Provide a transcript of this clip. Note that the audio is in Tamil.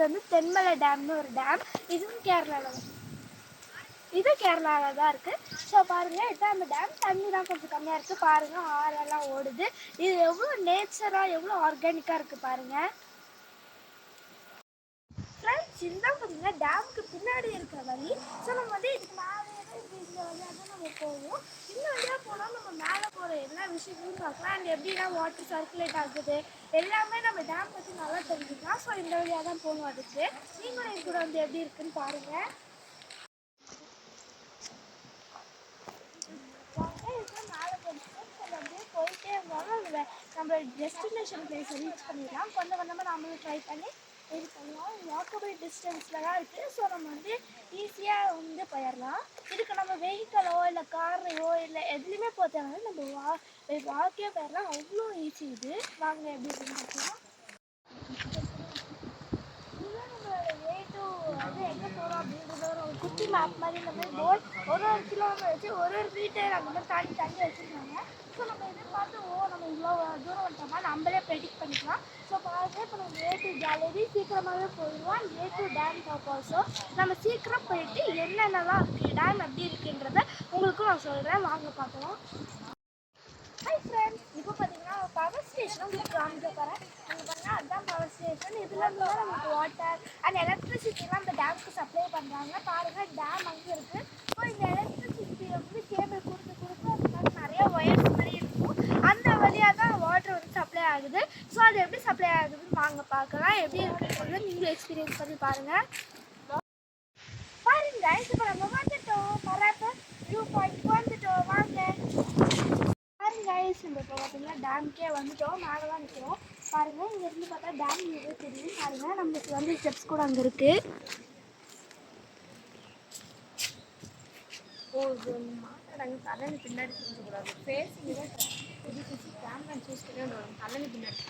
வந்து தென்மலை டேம்னு ஒரு டேம். இதுவும் கேரளாவில் தான் இருக்குது. ஸோ பாருங்கள், இதுதான் அந்த டேம். தண்ணி தான் கொஞ்சம் கம்மியாக இருக்குது. பாருங்கள், ஆறெல்லாம் ஓடுது. இது எவ்வளோ நேச்சராக எவ்வளோ ஆர்கானிக்காக இருக்குது பாருங்கள் ஃப்ரெண்ட்ஸ். இதுதான் பார்த்தீங்கன்னா டேமுக்கு பின்னாடி இருக்கிற வழி. ஸோ நம்ம வந்து இதுக்கு மேலே இந்த வழியாக தான் நம்ம போவோம். இந்த வழியாக போனால் நம்ம மேலே போகிற எல்லா விஷயங்களும் பார்க்கலாம். அண்ட் எப்படின்னா வாட்டர் சர்க்குலேட் ஆகுது எல்லாமே நம்ம டேம் பற்றி நல்லா தெரிஞ்சுக்கலாம். ஸோ இந்த வழியாக தான் போகணும். அதுக்கு நீங்களும் என் கூட வந்து எப்படி இருக்குன்னு பாருங்கள். போயிட்டே இருந்தாலும் நம்ம டெஸ்டினேஷன் பிளேஸை ரீச் பண்ணிடலாம். கொஞ்சம் கொஞ்சமாக நம்மளும் ட்ரை பண்ணி இது பண்ணலாம். வாக்கபிள் டிஸ்டன்ஸில் தான் இருக்குது. ஸோ நம்ம வந்து ஈஸியாக வந்து போயிடலாம். இதுக்கு நம்ம வெஹிக்கலோ இல்லை காரையோ இல்லை எதுலேயுமே போகிறதுனால நம்ம வாக்கே போயிடலாம். அவ்வளோ ஈஸி இது. வாங்க எப்படி இருக்குன்னு பார்க்கலாம். இதுதான் நம்மளோட வே டு வந்து எங்கே போகிறோம் அப்படின்றத ஒரு குட்டி மேப் மாதிரி இந்த மாதிரி போர்ட் ஒரு கிலோமீட்டர் வச்சு ஒரு மீட்டர் அந்த மாதிரி தாண்டி வச்சுருக்காங்க. ஸோ நம்ம இதை பார்த்து நம்ம இவ்வளோ தூரம் வந்துட்டோம்னா நம்மளே ப்ரெடிக்ட் பண்ணிக்கலாம். ஸோ பாருங்கள், இப்போ நம்ம ஏ டு கேலரி சீக்கிரமாகவே போயிடுவோம். ஏ டு டேம் டாப் ஆல்சோ நம்ம சீக்கிரம் போயிட்டு என்னென்னலாம் இருக்குது, டேம் எப்படி இருக்குன்றத உங்களுக்கும் நான் சொல்கிறேன். வாங்க பார்க்கலாம். ஹாய் ஃப்ரெண்ட்ஸ், இப்போ பார்த்தீங்கன்னா பவர் ஸ்டேஷன் உங்களுக்கு காமிக்க போகிறேன். நீங்கள் பார்த்தீங்கன்னா அதுதான் பவர் ஸ்டேஷன். இதில் இருந்து தான் நமக்கு வாட்டர் அண்ட் எலக்ட்ரிசிட்டிலாம் இந்த டேமுக்கு சப்ளை பண்ணுறாங்க. பாருங்கள், டேம் அங்கே இருக்குது. ஸோ இந்த எலக்ட்ரிசிட்டியை வந்து கேபிள் கொடுத்து அது மாதிரி நிறையா ஒயர்ஸ் மாதிரி இருக்கும். அந்த வழியாக தான் வாட்டர் வந்து சப்ளை ஆகுது. ஸோ அது எப்படி சப்ளை ஆகுதுன்னு வாங்க பார்க்கலாம். எப்படி இருக்குன்றது நீங்களும் எக்ஸ்பீரியன்ஸ் பண்ணி பாருங்கள். இப்போ நம்ம வந்துட்டோம். மராத்த வியூ பாயிண்ட் வந்துட்டோம். வாங்க கைஸ், இந்த இப்போ பார்த்தீங்கன்னா டேமுக்கே வந்துட்டோம். மேலே தான் நிற்கிறோம். பாருங்கள், இங்கேருந்து பார்த்தா டேம் வியூவே தெரியும். பாருங்கள், நம்மளுக்கு வந்து ஸ்டெப்ஸ் கூட அங்கே இருக்குது. மாட்டாங்க. தலைன்னு பின்னாடி சொல்லக்கூடாது. ஃபேஸிங் தான் கேமரா சூஸ் பண்ணி கல்லணி பின்னாடி